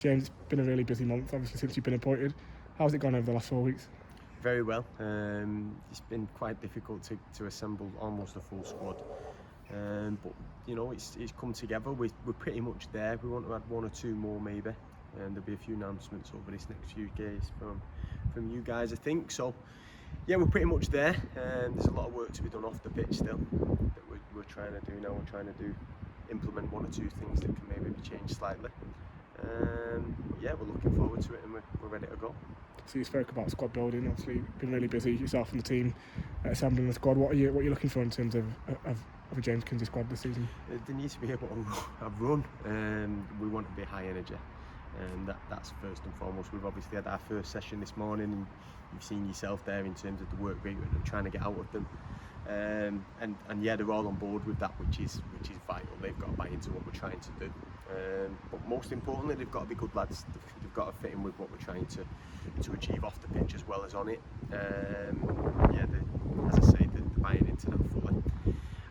James, it's been a really busy month, obviously, since you've been appointed. How's it gone over the last 4 weeks? Very well. It's been quite difficult to assemble almost a full squad. But you know, it's come together. We're pretty much there. We want to add one or two more maybe, and there'll be a few announcements over this next few days from you guys, I think. So yeah, we're pretty much there. There's a lot of work to be done off the pitch still that we're trying to do now. We're trying to implement one or two things that can maybe be changed slightly. But yeah, we're looking forward to it, and we're ready to go. So you spoke about squad building. Obviously, you've been really busy yourself and the team assembling the squad. What are you looking for in terms of a James Kinsey squad this season? They need to be able to have run. We want to be high energy, and that's first and foremost. We've obviously had our first session this morning, and you've seen yourself there in terms of the work rate we're trying to get out of them. And yeah, they're all on board with that, which is vital. They've got to buy into what we're trying to do. But most importantly, they've got to be good lads. They've got to fit in with what we're trying to achieve off the pitch as well as on it. Yeah, as I say, they're buying into that fully.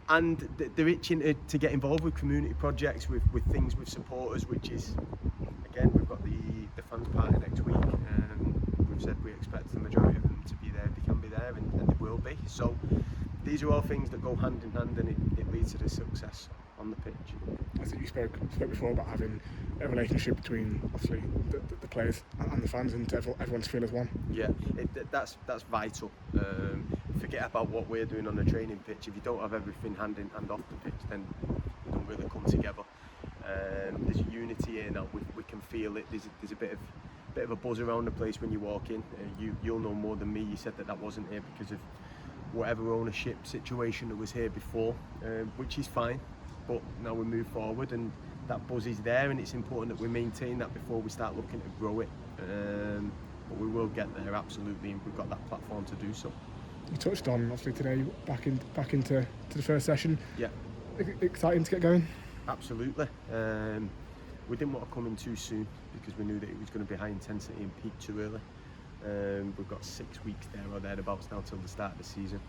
And they're itching to get involved with community projects, with things with supporters, which is, again, we've got the fans party next week. We've said we expect the majority of them to be there. They can be there, and they will be. So these are all things that go hand in hand, and it leads to the success on the pitch. I think you spoke before about having a relationship between obviously the players and the fans, and everyone's feel as one. Yeah, that's vital. Forget about what we're doing on the training pitch. If you don't have everything hand in hand off the pitch, then you don't really come together. There's unity here now. We can feel it. There's a bit of a buzz around the place when you walk in. You'll know more than me. You said that wasn't here because of whatever ownership situation that was here before, which is fine. But now we move forward, and that buzz is there, and it's important that we maintain that before we start looking to grow it. But we will get there, absolutely, and we've got that platform to do so. You touched on obviously today back into the first session. Yeah. Exciting to get going. Absolutely. We didn't want to come in too soon because we knew that it was going to be high intensity and peak too early. We've got 6 weeks there or thereabouts now till the start of the season.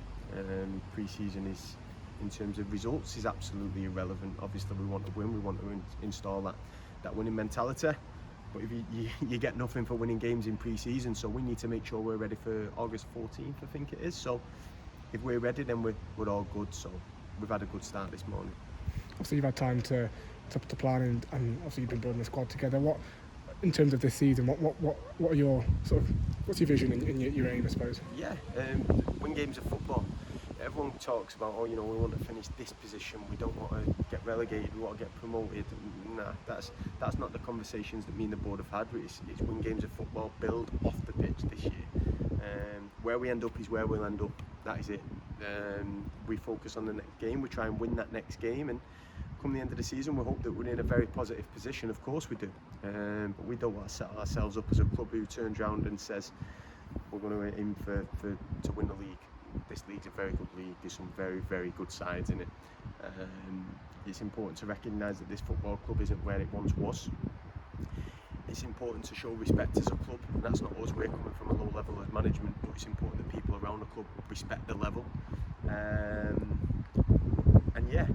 Pre-season is, in terms of results, is absolutely irrelevant. Obviously we want to win, we want to install that winning mentality, but if you get nothing for winning games in pre-season, so we need to make sure we're ready for August 14th, I think it is. So if we're ready, then we're all good. So we've had a good start this morning. Obviously you've had time to plan, and obviously you've been building the squad together. What, in terms of this season, what are your what's your vision and your aim, I suppose? Yeah, win games of football. Everyone talks about, we want to finish this position, we don't want to get relegated, we want to get promoted. Nah, that's not the conversations that me and the board have had. It's win games of football, build off the pitch this year. Where we end up is where we'll end up. That is it. We focus on the next game, we try and win that next game, and come the end of the season, we hope that we're in a very positive position. Of course we do, but we don't want to set ourselves up as a club who turns around and says we're going to aim to win the league. This league's a very good league. There's some very, very good sides in it. It's important to recognise that this football club isn't where it once was. It's important to show respect as a club, and that's not us. We're coming from a low level of management, but it's important that people around the club respect the level. And yeah,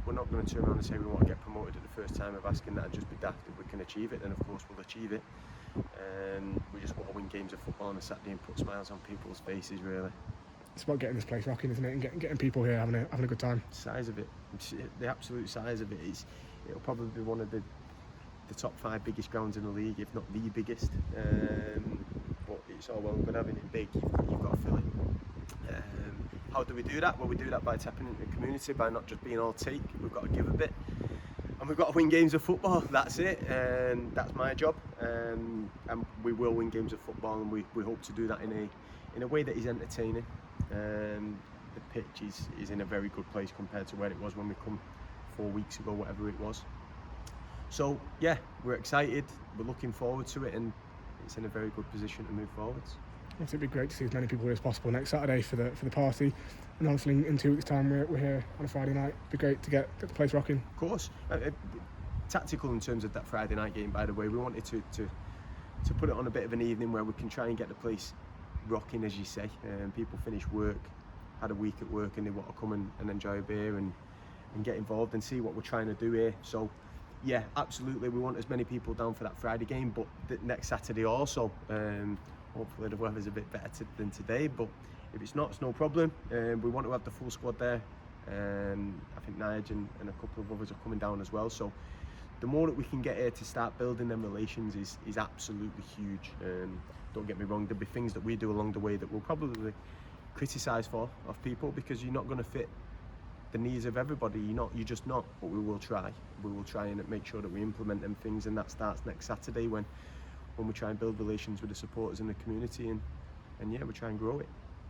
we're not going to turn around and say we want to get promoted at the first time of asking. That'd just be daft. If we can achieve it, then of course we'll achieve it. We just want to win games of football on a Saturday and put smiles on people's faces, really. It's about getting this place rocking, isn't it, and getting people here having a good time. Size of it, the absolute size of it is, it'll probably be one of the top 5 biggest grounds in the league, if not the biggest. But it's all well and good having it big. You've got to fill it. How do we do that? Well, we do that by tapping into the community, by not just being all take. We've got to give a bit, and we've got to win games of football. That's it, and that's my job. And we will win games of football, and we hope to do that in a way that is entertaining. The pitch is in a very good place compared to where it was when we come 4 weeks ago, whatever it was. So yeah, we're excited, we're looking forward to it, and it's in a very good position to move forwards. It'd be great to see as many people here as possible next Saturday for the party, and obviously in 2 weeks' time we're here on a Friday night. It'd be great to get the place rocking. Of course. Tactical in terms of that Friday night game, by the way. We wanted to put it on a bit of an evening where we can try and get the place rocking, as you say. People finish work, had a week at work, and they want to come and enjoy a beer and get involved and see what we're trying to do here. So Yeah, absolutely. We want as many people down for that Friday game, but next Saturday also. Hopefully the weather's a bit better than today, but if it's not, it's no problem. We want to have the full squad there. I think Nige and a couple of others are coming down as well. So the more that we can get here to start building them relations is absolutely huge. Don't get me wrong, there'll be things that we do along the way that we'll probably criticise of people, because you're not going to fit the needs of everybody. You're just not. But we will try. We will try and make sure that we implement them things, and that starts next Saturday when we try and build relations with the supporters in the community, and yeah, we try and grow it.